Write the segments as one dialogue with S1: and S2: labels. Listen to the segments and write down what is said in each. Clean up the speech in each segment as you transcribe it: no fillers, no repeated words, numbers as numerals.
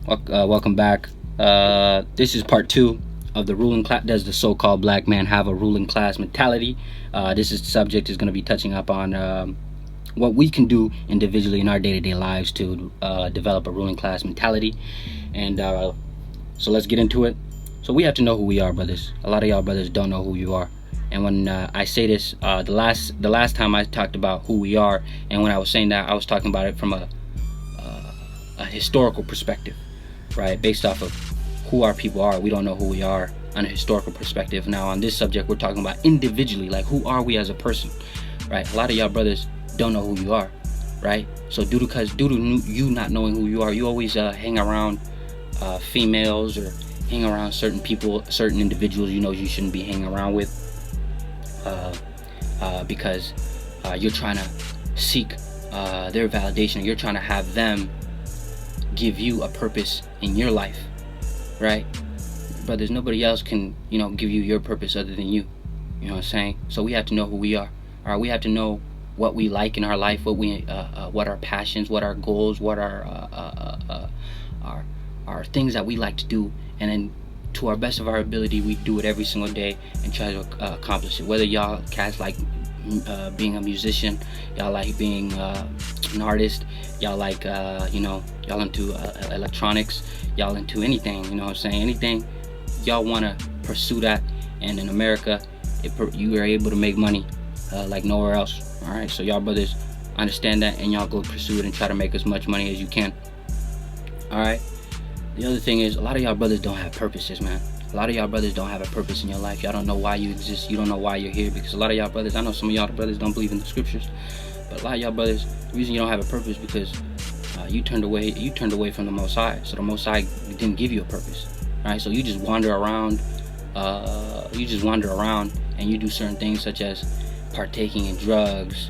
S1: Welcome back. This is part two of the ruling class. Does the so-called black man have a ruling class mentality? This is subject is going to be touching up on what we can do individually in our day-to-day lives to develop a ruling class mentality. And so let's get into it. So we have to know who we are, brothers. A lot of y'all brothers don't know who you are. And when I say this, the last time I talked about who we are, and when I was saying that, I was talking about it from a historical perspective, right? Based off of who our people are. We don't know who we are on a historical perspective. Now on this subject, we're talking about individually, like who are we as a person, right? A lot of y'all brothers don't know who you are, right? So due to you not knowing who you are, you always hang around females or hang around certain people, certain individuals you know you shouldn't be hanging around with, because you're trying to seek their validation. You're trying to have them give you a purpose in your life, right? Brothers, nobody else can, give you your purpose other than you. You know what I'm saying? So we have to know who we are. All right, we have to know what we like in our life, what our passions, what our goals, what our things that we like to do, and then to our best of our ability, we do it every single day and try to accomplish it. Whether y'all cats like being a musician, y'all like being an artist, y'all like y'all into electronics, y'all into anything, you know what I'm saying? Anything y'all want to pursue that, and in America you are able to make money like nowhere else. All right, so y'all brothers understand that, and y'all go pursue it and try to make as much money as you can. All right, the other thing is, a lot of y'all brothers don't have purposes, man. A lot of y'all brothers don't have a purpose in your life. Y'all don't know why you exist. You don't know why you're here, because a lot of y'all brothers, I know some of y'all brothers don't believe in the scriptures, but a lot of y'all brothers, the reason you don't have a purpose is because you turned away from the Most High. So the Most High didn't give you a purpose, right? So you just wander around. And you do certain things such as partaking in drugs,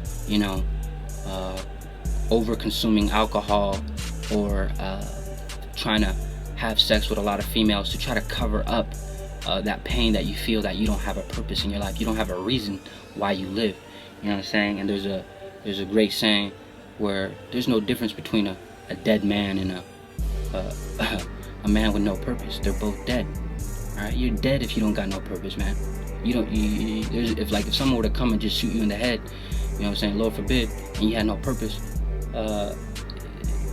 S1: over consuming alcohol, or trying to have sex with a lot of females to try to cover up that pain that you feel, that you don't have a purpose in your life. You don't have a reason why you live. You know what I'm saying? And there's a great saying where there's no difference between a dead man and a man with no purpose. They're both dead. All right, you're dead if you don't got no purpose, man. If someone were to come and just shoot you in the head, you know what I'm saying, Lord forbid, and you had no purpose, there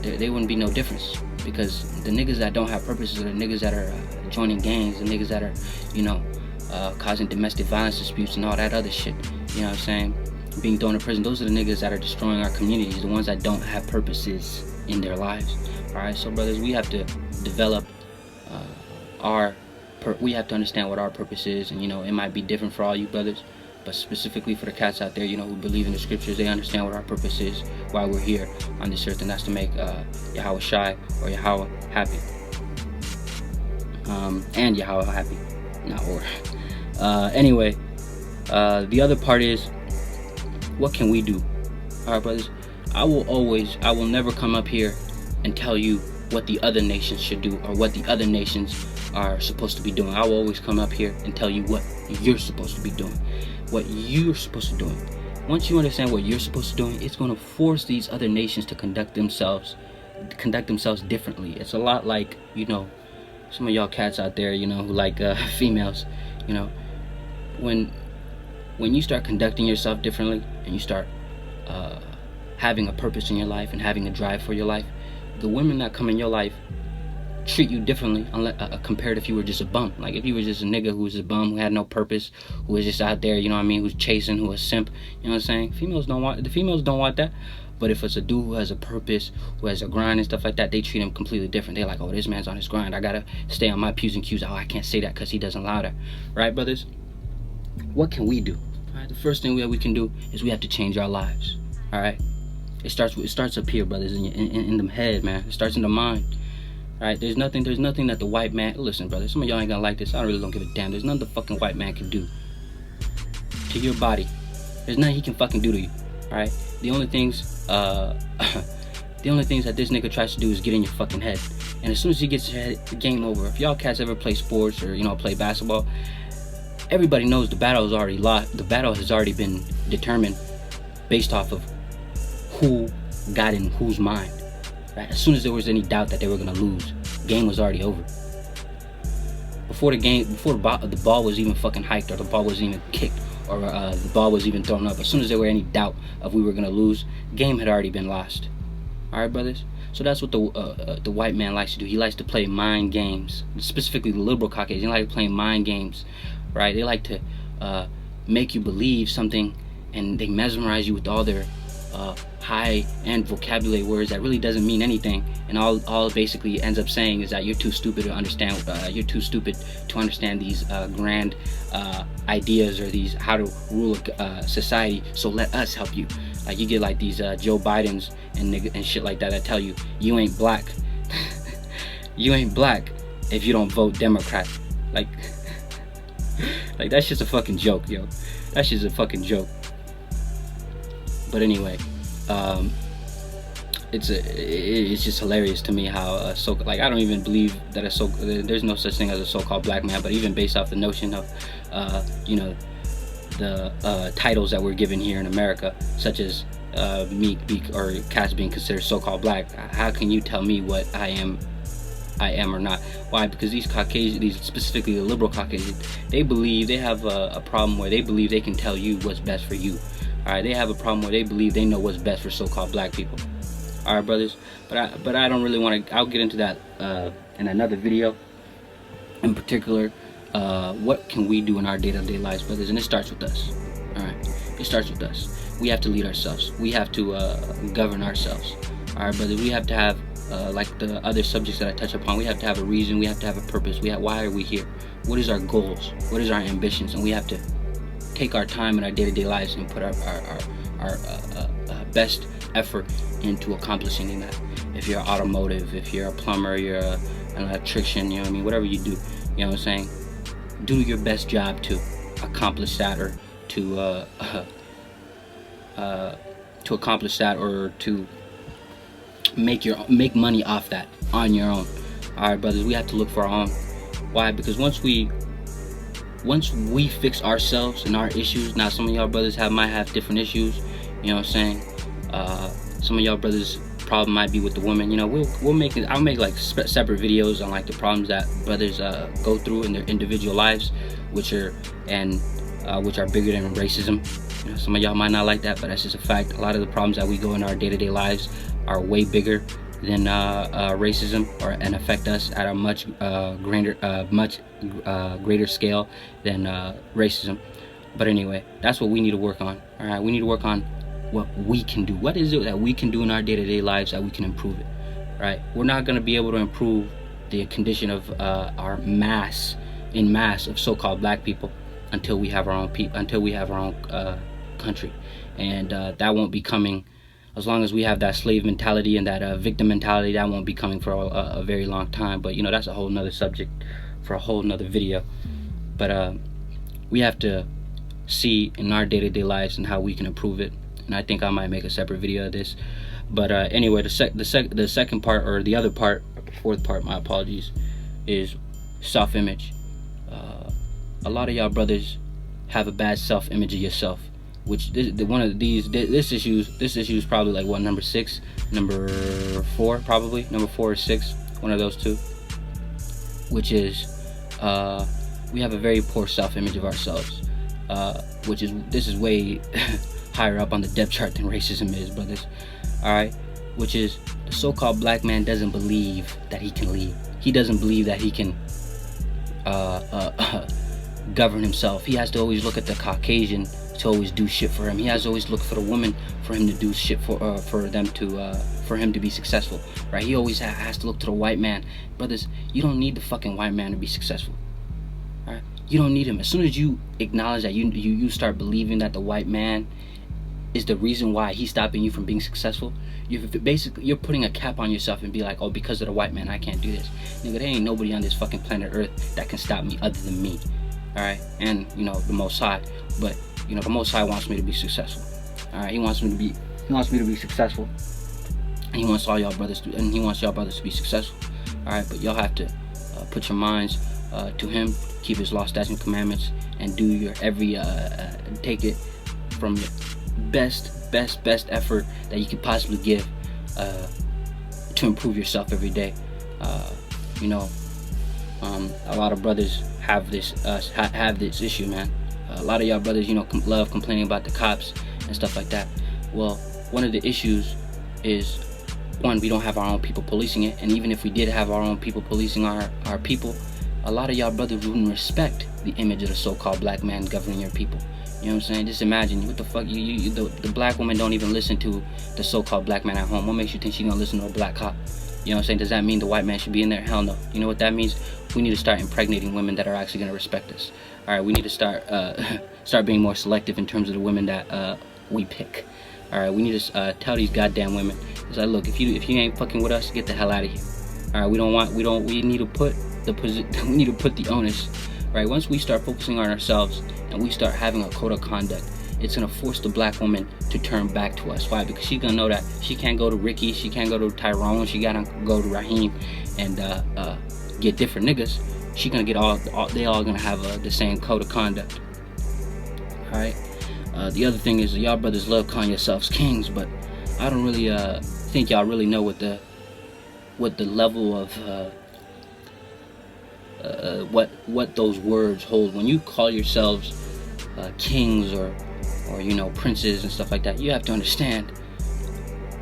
S1: wouldn't be no difference. Because the niggas that don't have purposes are the niggas that are joining gangs, the niggas that are causing domestic violence disputes and all that other shit. You know what I'm saying? Being thrown in prison. Those are the niggas that are destroying our communities, the ones that don't have purposes in their lives. All right, so brothers, we have to develop we have to understand what our purpose is, and it might be different for all you brothers, but specifically for the cats out there, who believe in the scriptures, they understand what our purpose is, why we're here on this earth, and that's to make Yahweh shy or Yahweh happy, and Yahweh happy, not or. Anyway, the other part is, what can we do? All right, brothers, I will never come up here and tell you what the other nations should do or what the other nations are supposed to be doing. I will always come up here and tell you what you're supposed to be doing, what you're supposed to be doing. Once you understand what you're supposed to be doing, it's going to force these other nations to conduct themselves differently. It's a lot like, some of y'all cats out there, who like females, when you start conducting yourself differently and you start having a purpose in your life and having a drive for your life, the women that come in your life treat you differently compared if you were just a bum. Like if you were just a nigga who was a bum, who had no purpose, who was just out there, who's chasing, who was simp, you know what I'm saying? The females don't want that. But if it's a dude who has a purpose, who has a grind and stuff like that, they treat him completely different. They're like, oh, this man's on his grind, I gotta stay on my P's and Q's. Oh, I can't say that because he doesn't allow that. Right, brothers? What can we do? All right, the first thing that we can do is we have to change our lives. All right, it starts up here, brothers, in the head, man. It starts in the mind. All right, there's nothing that the white man, listen, brother, some of y'all ain't gonna like this, I really don't give a damn. There's nothing the fucking white man can do to your body. There's nothing he can fucking do to you. All right, the only things that this nigga tries to do is get in your fucking head. And as soon as he gets your head, the game over. If y'all cats ever play sports or play basketball, everybody knows the battle is already lost. The battle has already been determined based off of who got in whose mind. Right? As soon as there was any doubt that they were gonna lose, game was already over. Before the ball was even fucking hiked, or the ball was even kicked, or the ball was even thrown up, as soon as there were any doubt of we were gonna lose, game had already been lost. All right, brothers. So that's what the white man likes to do. He likes to play mind games, specifically the liberal Caucasian. They like playing mind games, right? They like to make you believe something, and they mesmerize you with all their high-end vocabulary words that really doesn't mean anything, and all it basically ends up saying is that you're too stupid to understand. You're too stupid to understand these grand ideas, or these how to rule a society. So let us help you. Like, you get like these Joe Bidens and shit like that tell you ain't black. You ain't black if you don't vote Democrat. Like that's just a fucking joke, yo. That's just a fucking joke. But anyway, it's just hilarious to me how I don't even believe that there's no such thing as a so-called black man. But even based off the notion of the titles that we're given here in America, such as or cats being considered so-called black, how can you tell me what I am or not? Why? Because these Caucasian, these specifically the liberal Caucasian, they believe they have a problem where they believe they can tell you what's best for you. All right, they have a problem where they believe they know what's best for so-called black people. All right, brothers. But I don't really want to. I'll get into that in another video. In particular, what can we do in our day-to-day lives, brothers? And it starts with us. All right, it starts with us. We have to lead ourselves. We have to govern ourselves. All right, brothers. We have to have like the other subjects that I touch upon. We have to have a reason. We have to have a purpose. Why are we here? What is our goals? What is our ambitions? And we have to take our time in our day-to-day lives and put our best effort into accomplishing that. If you're automotive, if you're a plumber, you're an electrician, you know what I mean, whatever you do, you know what I'm saying, do your best job to accomplish that, or to accomplish that, or to make money off that on your own. All right, brothers, we have to look for our own. Why? Because once we fix ourselves and our issues, now some of y'all brothers might have different issues, you know what I'm saying, some of y'all brothers problem might be with the woman, you know, I'll make like separate videos on like the problems that brothers go through in their individual lives, which are bigger than racism. You know, some of y'all might not like that, but that's just a fact. A lot of the problems that we go in our day-to-day lives are way bigger than racism, and affect us at a much greater scale than racism. But anyway, that's what we need to work on. All right, we need to work on what we can do. What is it that we can do in our day-to-day lives that we can improve it? Right? We're not going to be able to improve the condition of our mass of so-called black people until we have our own country, and that won't be coming. As long as we have that slave mentality and that victim mentality, that won't be coming for a very long time. But, you know, that's a whole nother subject for a whole nother video. But we have to see in our day-to-day lives and how we can improve it. And I think I might make a separate video of this. But anyway, the second part, or the other part, fourth part, my apologies, is self-image. A lot of y'all brothers have a bad self-image of yourself, which this issue is probably like what, number 6, number 4, probably number 4 or 6, one of those two, which is we have a very poor self-image of ourselves, this is way higher up on the depth chart than racism is, brothers. All right, which is the so-called black man doesn't believe that he can lead. He doesn't believe that he can govern himself. He has to always look at the Caucasian to always do shit for him. He has to always look for the woman for him to do shit for him to be successful, right? He always has to look to the white man. Brothers, you don't need the fucking white man to be successful. All right, you don't need him. As soon as you acknowledge that, you start believing that the white man is the reason why he's stopping you from being successful. You're putting a cap on yourself and be like, oh, because of the white man I can't do this. Nigga, there ain't nobody on this fucking planet Earth that can stop me other than me. All right, and you know, the Most High. But you know, the Most High wants me to be successful. All right, he wants me to be successful, and he wants y'all brothers to be successful. All right, but y'all have to put your minds to him, keep his law, statutes, and commandments, and do your take it from your best effort that you could possibly give to improve yourself every day. You know, a lot of brothers have this issue, man. A lot of y'all brothers, love complaining about the cops and stuff like that. Well, one of the issues is, one, we don't have our own people policing it, and even if we did have our own people policing our people, a lot of y'all brothers wouldn't respect the image of the so-called black man governing your people. You know what I'm saying? Just imagine, what the fuck, the black woman don't even listen to the so-called black man at home. What makes you think she gonna listen to a black cop? You know what I'm saying? Does that mean the white man should be in there? Hell no. You know what that means? We need to start impregnating women that are actually gonna respect us. All right, we need to start being more selective in terms of the women that we pick. All right, we need to tell these goddamn women, it's like, look, if you ain't fucking with us, get the hell out of here. All right, we need to put the onus. Right, once we start focusing on ourselves and we start having a code of conduct, it's gonna force the black woman to turn back to us. Why? Because she's gonna know that she can't go to Ricky, she can't go to Tyrone, she gotta go to Raheem and get different niggas. She gonna get they all gonna have the same code of conduct. All right. The other thing is, y'all brothers love calling yourselves kings, but I don't really think y'all really know what the level of what those words hold. When you call yourselves kings or princes and stuff like that, you have to understand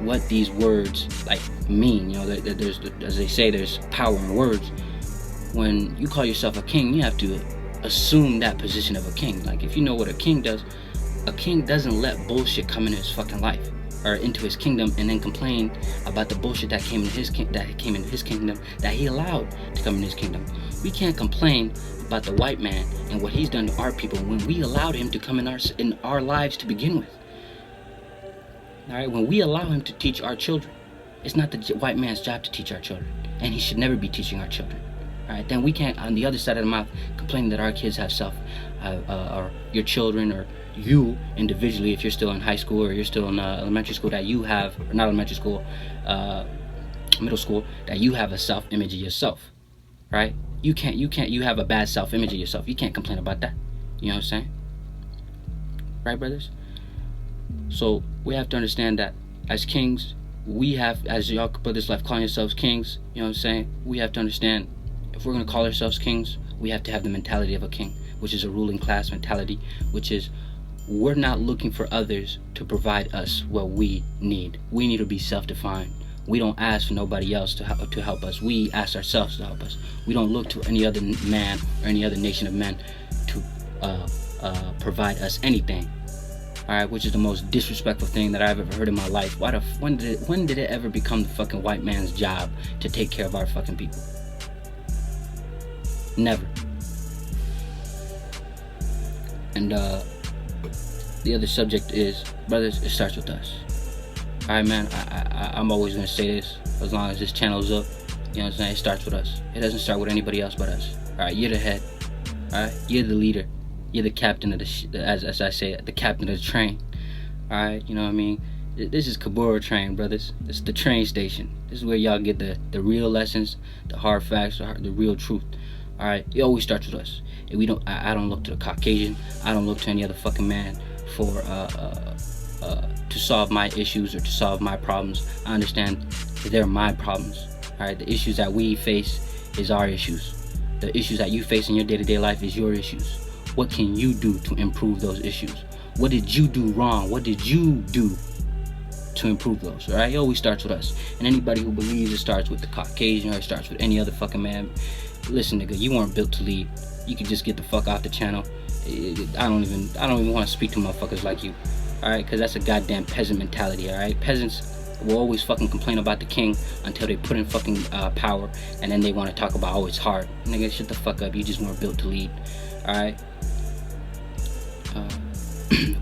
S1: what these words mean. There's, as they say, there's power in words. When you call yourself a king, you have to assume that position of a king. Like, if you know what a king does, a king doesn't let bullshit come into his fucking life or into his kingdom and then complain about the bullshit that came in his kingdom that he allowed to come in his kingdom. We can't complain about the white man and what he's done to our people when we allowed him to come in our lives to begin with. All right, when we allow him to teach our children, it's not the white man's job to teach our children, and he should never be teaching our children. All right, then we can't, on the other side of the mouth, complain that our kids have or your children, or you individually, if you're still in high school or you're still in elementary school, that you have, or not elementary school, middle school, that you have a self-image of yourself, right? You have a bad self-image of yourself. You can't complain about that. You know what I'm saying? Right, brothers? So we have to understand that as kings, we have, as y'all brothers left calling yourselves kings, you know what I'm saying? We have to understand, if we're going to call ourselves kings, we have to have the mentality of a king, which is a ruling class mentality, which is, we're not looking for others to provide us what we need. We need to be self-defined. We don't ask for nobody else to help us. We ask ourselves to help us. We don't look to any other man or any other nation of men to provide us anything. All right, which is the most disrespectful thing that I've ever heard in my life. When did it ever become the fucking white man's job to take care of our fucking people? Never. And the other subject is, brothers, it starts with us. Alright, man, I'm always gonna say this as long as this channel's up. You know what I'm saying? It starts with us. It doesn't start with anybody else but us. Alright, you're the head. Alright, you're the leader. You're the captain of as I say, the captain of the train. Alright, you know what I mean? This is Kabura train, brothers. This is the train station. This is where y'all get the real lessons, the hard facts, the real truth. Alright, it always starts with us. And I don't look to the Caucasian. I don't look to any other fucking man for to solve my issues or to solve my problems. I understand they're my problems. Alright, the issues that we face is our issues. The issues that you face in your day-to-day life is your issues. What can you do to improve those issues? What did you do wrong? What did you do to improve those? Alright, it always starts with us. And anybody who believes it starts with the Caucasian or it starts with any other fucking man, listen, nigga, you weren't built to lead. You can just get the fuck off the channel. I don't even want to speak to motherfuckers like you. Alright, because that's a goddamn peasant mentality. Alright, peasants will always fucking complain about the king until they put in fucking power, and then they want to talk about, oh, it's hard. Nigga, shut the fuck up. You just weren't built to lead. Alright.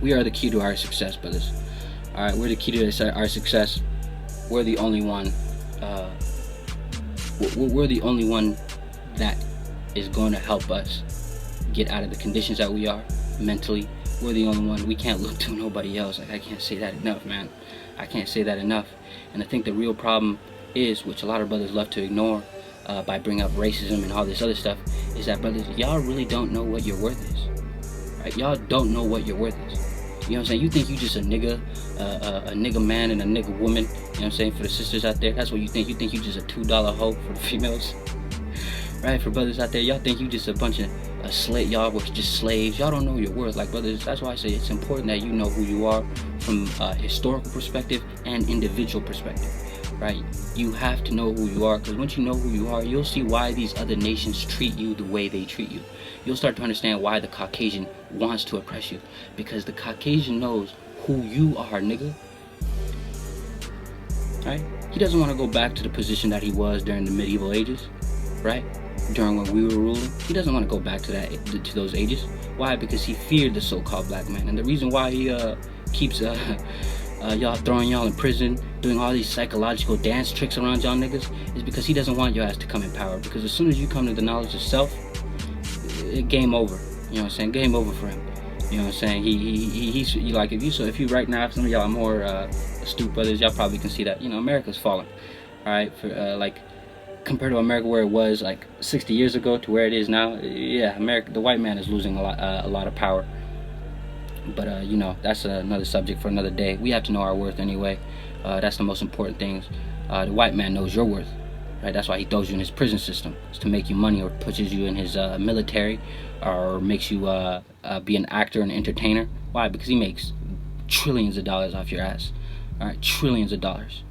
S1: We are the key to our success, brothers. Alright, we're the key to our success. We're the only one. We're the only one that is going to help us get out of the conditions that we are mentally. We're the only one. We can't look to nobody else. Like, I can't say that enough, man. I can't say that enough. And I think the real problem is, which a lot of brothers love to ignore by bringing up racism and all this other stuff, is that, brothers, y'all really don't know what your worth is. Right? Y'all don't know what your worth is. You know what I'm saying? You think you just a nigga man and a nigga woman. You know what I'm saying? For the sisters out there, that's what you think. You think you just a $2 hoe for the females. right? For brothers out there, y'all think you just a bunch of y'all were just slaves. Y'all don't know your worth. Like, brothers, that's why I say it's important that you know who you are from a historical perspective and individual perspective, right? You have to know who you are, because once you know who you are, you'll see why these other nations treat you the way they treat you. You'll start to understand why the Caucasian wants to oppress you, because the Caucasian knows who you are, nigga. Right? He doesn't want to go back to the position that he was during the medieval ages, right? During when we were ruling. He doesn't want to go back to those ages. Why? Because he feared the so-called black man. And the reason why he keeps y'all throwing y'all in prison, doing all these psychological dance tricks around y'all niggas, is because he doesn't want your ass to come in power. Because as soon as you come to the knowledge of self, game over. You know what I'm saying? Game over for him. You know what I'm saying? He's like, if you right now, if some of y'all are more astute brothers, y'all probably can see that, you know, America's falling. All right, for like compared to America where it was like 60 years ago to where it is now, yeah, America, the white man is losing a lot of power. But you know, that's another subject for another day. We have to know our worth anyway. That's the most important things. The white man knows your worth, right? That's why he throws you in his prison system. It's to make you money, or pushes you in his military, or makes you be an actor and entertainer. Why? Because he makes trillions of dollars off your ass. All right, trillions of dollars,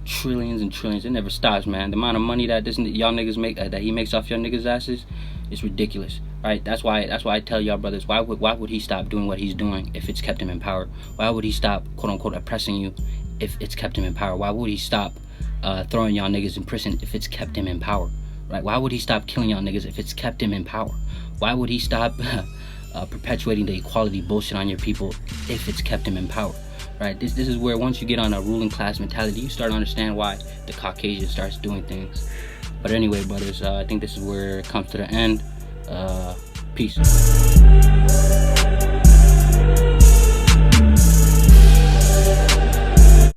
S1: trillions and trillions. It never stops, man. The amount of money that y'all niggas make, that he makes off your niggas' asses, is ridiculous. Right? That's why I tell y'all brothers, why would he stop doing what he's doing if it's kept him in power? Why would he stop, quote unquote, oppressing you if it's kept him in power? Why would he stop throwing y'all niggas in prison if it's kept him in power? Right? Why would he stop killing y'all niggas if it's kept him in power? Why would he stop perpetuating the equality bullshit on your people if it's kept him in power? Right? This is where once you get on a ruling class mentality, you start to understand why the Caucasian starts doing things. But anyway, brothers, I think this is where it comes to the end. Peace.